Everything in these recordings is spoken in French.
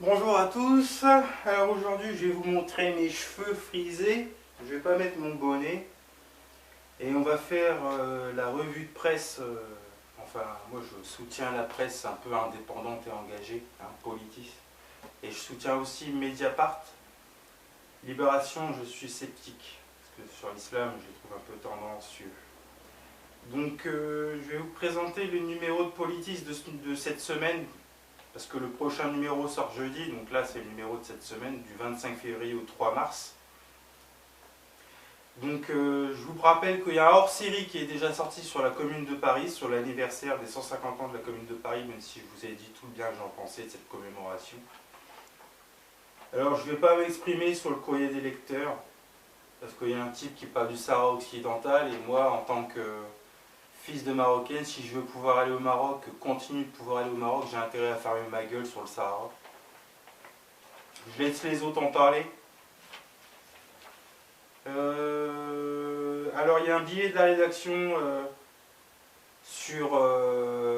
Bonjour à tous, alors aujourd'hui je vais vous montrer mes cheveux frisés, je vais pas mettre mon bonnet et on va faire la revue de presse, enfin moi je soutiens la presse un peu indépendante et engagée, politique, et je soutiens aussi Mediapart. Libération, je suis sceptique, parce que sur l'islam je les trouve un peu tendancieux. Donc je vais vous présenter le numéro de Politis de cette semaine, parce que le prochain numéro sort jeudi, donc là c'est le numéro de cette semaine, du 25 février au 3 mars. Donc je vous rappelle qu'il y a un hors-série qui est déjà sorti sur la Commune de Paris, sur l'anniversaire des 150 ans de la Commune de Paris, même si je vous ai dit tout le bien que j'en pensais de cette commémoration. Alors je ne vais pas m'exprimer sur le courrier des lecteurs, parce qu'il y a un type qui parle du Sahara occidental, et moi en tant que fils de Marocaine, si je veux pouvoir aller au Maroc, continuer de pouvoir aller au Maroc, j'ai intérêt à fermer ma gueule sur le Sahara. Je laisse les autres en parler. Alors il y a un billet de la rédaction sur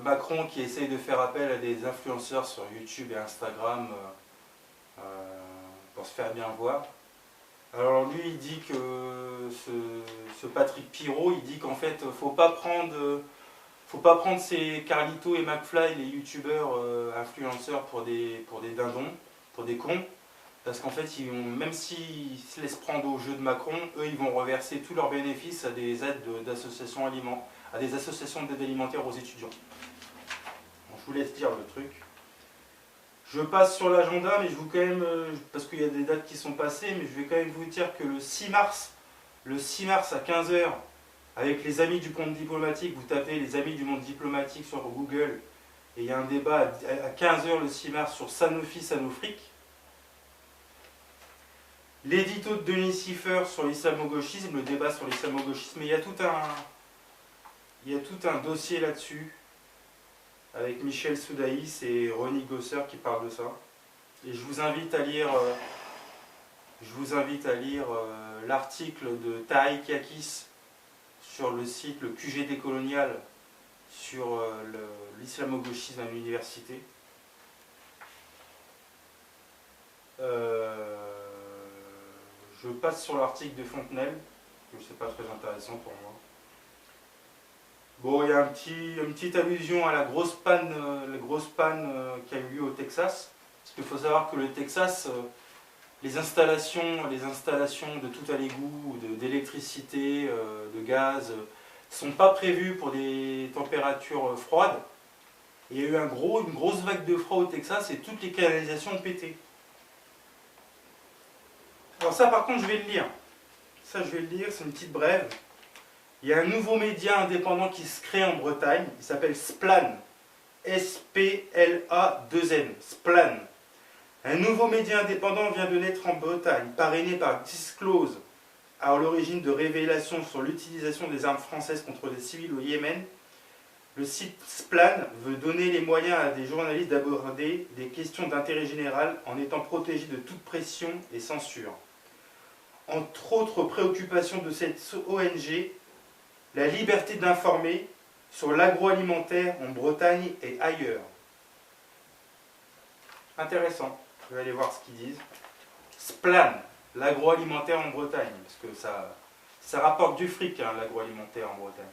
Macron qui essaye de faire appel à des influenceurs sur YouTube et Instagram pour se faire bien voir. Alors lui il dit que ce Patrick Pirot, il dit qu'en fait faut pas prendre ces Carlito et McFly, les youtubeurs influenceurs pour des dindons, pour des cons. Parce qu'en fait, même s'ils se laissent prendre au jeu de Macron, eux, ils vont reverser tous leurs bénéfices à des aides d'associations à des associations d'aide alimentaire aux étudiants. Bon, je vous laisse dire le truc. Je passe sur l'agenda, mais je vous quand même, parce qu'il y a des dates qui sont passées, mais je vais quand même vous dire que le 6 mars à 15 heures, avec les amis du monde diplomatique, vous tapez les amis du monde diplomatique sur Google, et il y a un débat à 15 heures le 6 mars sur Sanofi-Sanofric. L'édito de Denis Siffer sur l'islamo-gauchisme, le débat sur l'islamo-gauchisme, il y a tout un dossier là-dessus, avec Michel Soudaïs et Ronnie Gosser qui parlent de ça. Et je vous invite à lire, l'article de Taï Kiakis sur le site, le QG décolonial, sur l'islamo-gauchisme à l'université. Je passe sur l'article de Fontenelle, que c'est pas très intéressant pour moi. Bon, il y a une petite allusion à la grosse panne qui a eu lieu au Texas. Parce qu'il faut savoir que le Texas, les installations de tout à l'égout, d'électricité, de gaz, sont pas prévues pour des températures froides. Et il y a eu une grosse vague de froid au Texas et toutes les canalisations ont pété. Alors ça par contre je vais le lire. Ça je vais le lire, c'est une petite brève. Il y a un nouveau média indépendant qui se crée en Bretagne, il s'appelle Splan. S-P-L-A-2-N. Splan. Un nouveau média indépendant vient de naître en Bretagne, parrainé par Disclose, à l'origine de révélations sur l'utilisation des armes françaises contre les civils au Yémen. Le site Splan veut donner les moyens à des journalistes d'aborder des questions d'intérêt général en étant protégés de toute pression et censure. Entre autres préoccupations de cette ONG, la liberté d'informer sur l'agroalimentaire en Bretagne et ailleurs. Intéressant, je vais aller voir ce qu'ils disent. Splan, l'agroalimentaire en Bretagne, parce que ça rapporte du fric, l'agroalimentaire en Bretagne.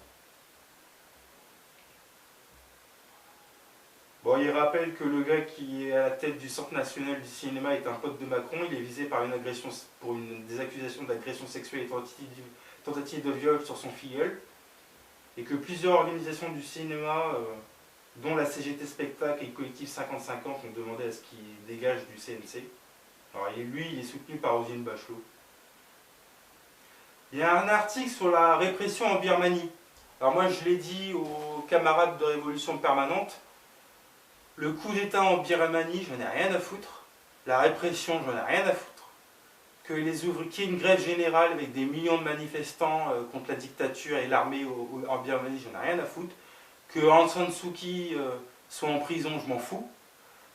Bon, il rappelle que le gars qui est à la tête du Centre national du cinéma est un pote de Macron. Il est visé par des accusations d'agression sexuelle et tentative de viol sur son filleul. Et que plusieurs organisations du cinéma, dont la CGT Spectacle et le collectif 50-50, ont demandé à ce qu'il dégage du CNC. Alors lui, il est soutenu par Roselyne Bachelot. Il y a un article sur la répression en Birmanie. Alors moi, je l'ai dit aux camarades de Révolution Permanente, le coup d'État en Birmanie, j'en ai rien à foutre. La répression, j'en ai rien à foutre. Qu'il y ait une grève générale avec des millions de manifestants contre la dictature et l'armée en Birmanie, j'en ai rien à foutre. Que Aung San Suu Kyi soit en prison, je m'en fous.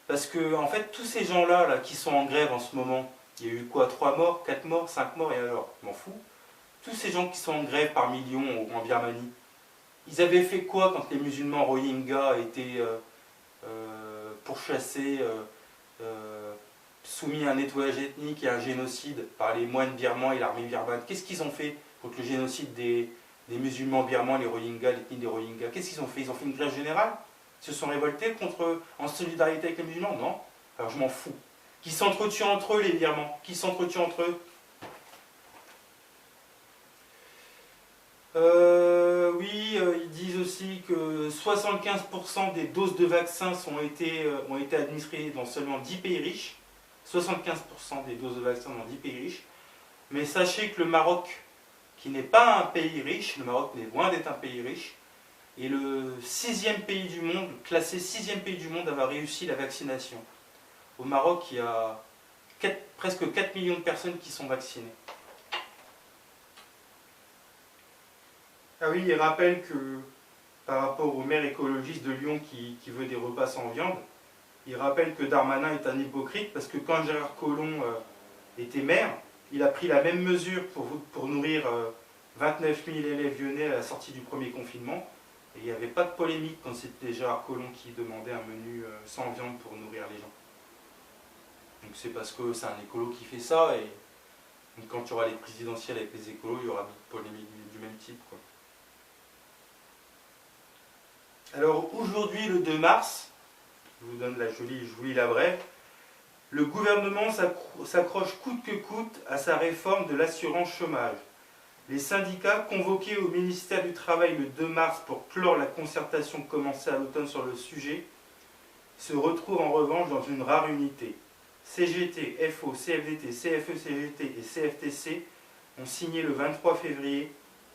Parce que, en fait, tous ces gens-là qui sont en grève en ce moment, il y a eu quoi, 3 morts, 4 morts, 5 morts, et alors, je m'en fous. Tous ces gens qui sont en grève par millions en Birmanie, ils avaient fait quoi quand les musulmans Rohingyas étaient pourchassés soumis à un nettoyage ethnique et à un génocide par les moines birmans et l'armée birmane. Qu'est-ce qu'ils ont fait contre le génocide des musulmans birmans, les Rohingyas, l'ethnie des Rohingyas? Qu'est-ce qu'ils ont fait? Ils ont fait une grève générale? Ils se sont révoltés en solidarité avec les musulmans? Non. Alors je m'en fous. Qui s'entretuent entre eux, les Birmans? Qui s'entretuent entre eux? Oui, ils disent aussi que 75% des doses de vaccins ont été administrées dans seulement 10 pays riches. 75% des doses de vaccins dans 10 pays riches. Mais sachez que le Maroc, qui n'est pas un pays riche, le Maroc n'est loin d'être un pays riche, est le 6e pays du monde, classé 6e pays du monde à avoir réussi la vaccination. Au Maroc, il y a presque 4 millions de personnes qui sont vaccinées. Ah oui, il rappelle que par rapport au maire écologiste de Lyon qui veut des repas sans viande, il rappelle que Darmanin est un hypocrite parce que quand Gérard Collomb était maire, il a pris la même mesure pour nourrir 29 000 élèves lyonnais à la sortie du premier confinement. Et il n'y avait pas de polémique quand c'était Gérard Collomb qui demandait un menu sans viande pour nourrir les gens. Donc c'est parce que c'est un écolo qui fait ça, et donc quand il y aura les présidentielles avec les écolos, il y aura des polémiques du même type, quoi. Alors aujourd'hui, le 2 mars, je vous donne je vous lis la brève, le gouvernement s'accroche coûte que coûte à sa réforme de l'assurance chômage. Les syndicats, convoqués au ministère du Travail le 2 mars pour clore la concertation commencée à l'automne sur le sujet, se retrouvent en revanche dans une rare unité. CGT, FO, CFDT, CFE-CGT et CFTC ont signé le 23 février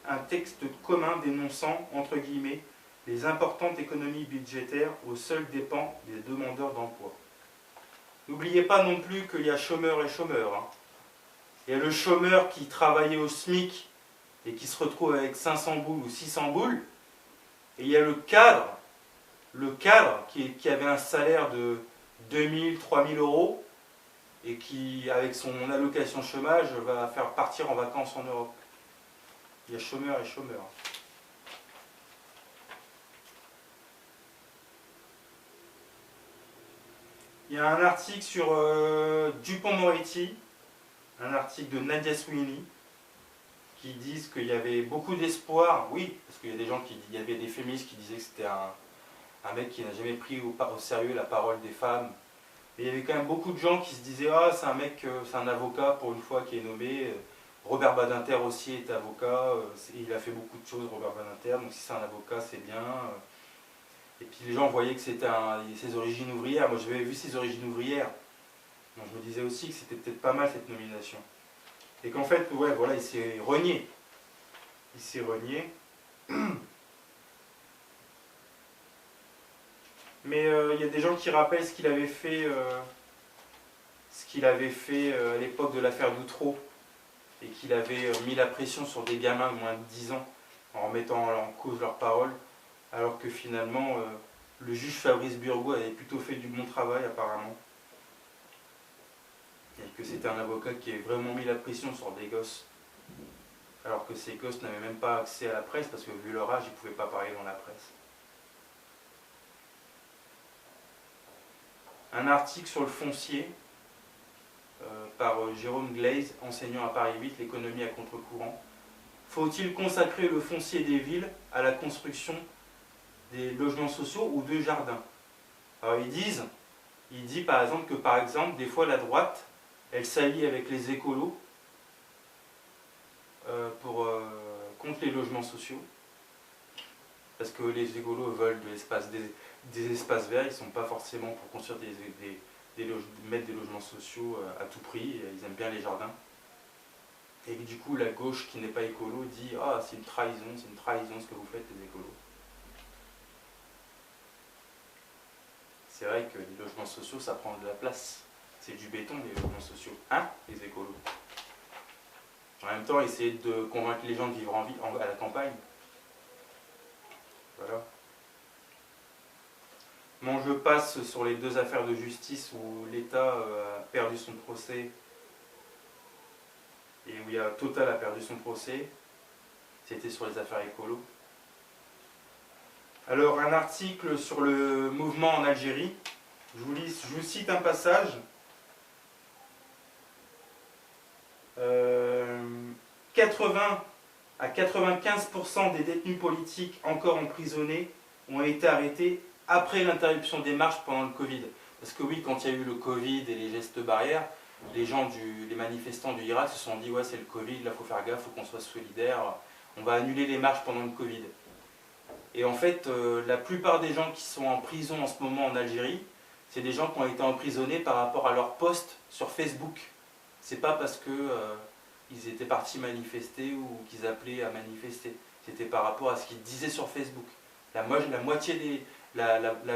un texte commun dénonçant, entre guillemets, les importantes économies budgétaires aux seuls dépens des demandeurs d'emploi. N'oubliez pas non plus qu'il y a chômeurs et chômeurs. Hein. Il y a le chômeur qui travaillait au SMIC et qui se retrouve avec 500 boules ou 600 boules. Et il y a le cadre qui avait un salaire de 2000, 3000 euros et qui, avec son allocation chômage, va faire partir en vacances en Europe. Il y a chômeurs et chômeurs. Il y a un article sur Dupond-Moretti, un article de Nadia Sweeney, qui disent qu'il y avait beaucoup d'espoir. Oui, parce qu'il y a des gens il y avait des féministes qui disaient que c'était un mec qui n'a jamais pris au sérieux la parole des femmes. Mais il y avait quand même beaucoup de gens qui se disaient « Ah, c'est un mec, c'est un avocat pour une fois qui est nommé. » Robert Badinter aussi est avocat, il a fait beaucoup de choses, Robert Badinter, donc si c'est un avocat, c'est bien. Et puis les gens voyaient que c'était ses origines ouvrières. Moi, j'avais vu ses origines ouvrières. Donc je me disais aussi que c'était peut-être pas mal cette nomination. Et qu'en fait, ouais, voilà, il s'est renié. Il s'est renié. Mais il y a des gens qui rappellent ce qu'il avait fait, à l'époque de l'affaire Doutreau, et qu'il avait mis la pression sur des gamins de moins de 10 ans en remettant en cause leurs paroles, alors que finalement, le juge Fabrice Burgot avait plutôt fait du bon travail apparemment. Et que c'était un avocat qui avait vraiment mis la pression sur des gosses, alors que ces gosses n'avaient même pas accès à la presse, parce que vu leur âge, ils ne pouvaient pas parler dans la presse. Un article sur le foncier par Jérôme Glaise, enseignant à Paris 8, l'économie à contre-courant. Faut-il consacrer le foncier des villes à la construction des logements sociaux ou de jardins? Alors il dit par exemple que des fois la droite, elle s'allie avec les écolos contre les logements sociaux, parce que les écolos veulent des espaces verts, ils ne sont pas forcément pour construire mettre des logements sociaux à tout prix, ils aiment bien les jardins. Et du coup la gauche qui n'est pas écolo dit « Ah, c'est une trahison ce que vous faites les écolos ». C'est vrai que les logements sociaux, ça prend de la place. C'est du béton, les logements sociaux. Hein, les écolos? En même temps, essayer de convaincre les gens de vivre à la campagne. Voilà. Bon, je passe sur les deux affaires de justice où l'État a perdu son procès et où Total a perdu son procès. C'était sur les affaires écolo. Alors, un article sur le mouvement en Algérie. Je vous cite un passage. 80 à 95% des détenus politiques encore emprisonnés ont été arrêtés après l'interruption des marches pendant le Covid. Parce que oui, quand il y a eu le Covid et les gestes barrières, les manifestants du Irak se sont dit ouais c'est le Covid, là il faut faire gaffe, il faut qu'on soit solidaire, on va annuler les marches pendant le Covid. Et en fait, la plupart des gens qui sont en prison en ce moment en Algérie, c'est des gens qui ont été emprisonnés par rapport à leur post sur Facebook. C'est pas parce que ils étaient partis manifester ou qu'ils appelaient à manifester. C'était par rapport à ce qu'ils disaient sur Facebook. La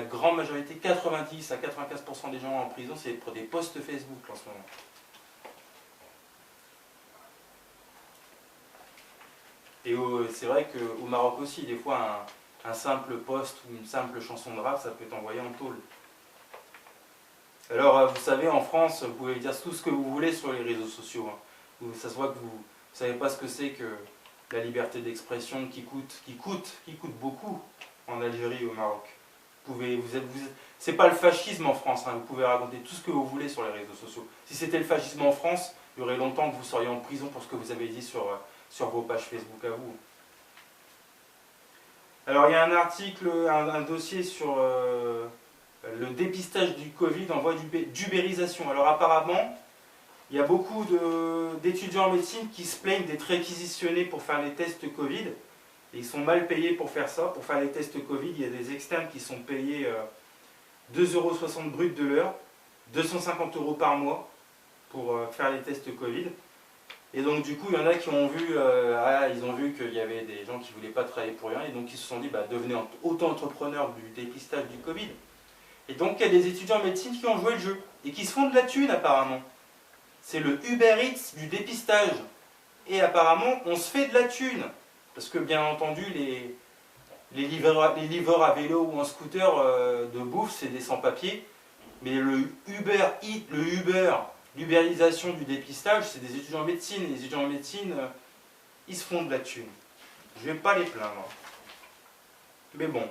grande majorité, 90 à 95% des gens en prison, c'est pour des posts Facebook en ce moment. Et c'est vrai qu'au Maroc aussi, des fois, un simple post ou une simple chanson de rap, ça peut t'envoyer en tôle. Alors, vous savez, en France, vous pouvez dire tout ce que vous voulez sur les réseaux sociaux. Hein. Ça se voit que vous ne savez pas ce que c'est que la liberté d'expression qui coûte beaucoup en Algérie et au Maroc. C'est pas le fascisme en France, hein. Vous pouvez raconter tout ce que vous voulez sur les réseaux sociaux. Si c'était le fascisme en France, il y aurait longtemps que vous seriez en prison pour ce que vous avez dit sur vos pages Facebook à vous. Alors, il y a un article, un dossier sur le dépistage du Covid en voie d'ubérisation. Alors apparemment, il y a beaucoup d'étudiants en médecine qui se plaignent d'être réquisitionnés pour faire les tests Covid. Et ils sont mal payés pour faire ça. Pour faire les tests Covid, il y a des externes qui sont payés 2,60 € brut de l'heure, 250 € par mois pour faire les tests Covid. Et donc du coup, il y en a qui ont vu, ils ont vu qu'il y avait des gens qui ne voulaient pas travailler pour rien. Et donc ils se sont dit, devenez auto-entrepreneurs du dépistage du Covid. Et donc il y a des étudiants en médecine qui ont joué le jeu et qui se font de la thune apparemment. C'est le Uber Eats du dépistage. Et apparemment, on se fait de la thune. Parce que bien entendu, les livreurs à vélo ou en scooter de bouffe, c'est des sans-papiers. Mais le Uber Eats, l'ubérisation du dépistage, c'est des étudiants en médecine. Et les étudiants en médecine, ils se font de la thune. Je ne vais pas les plaindre. Mais bon.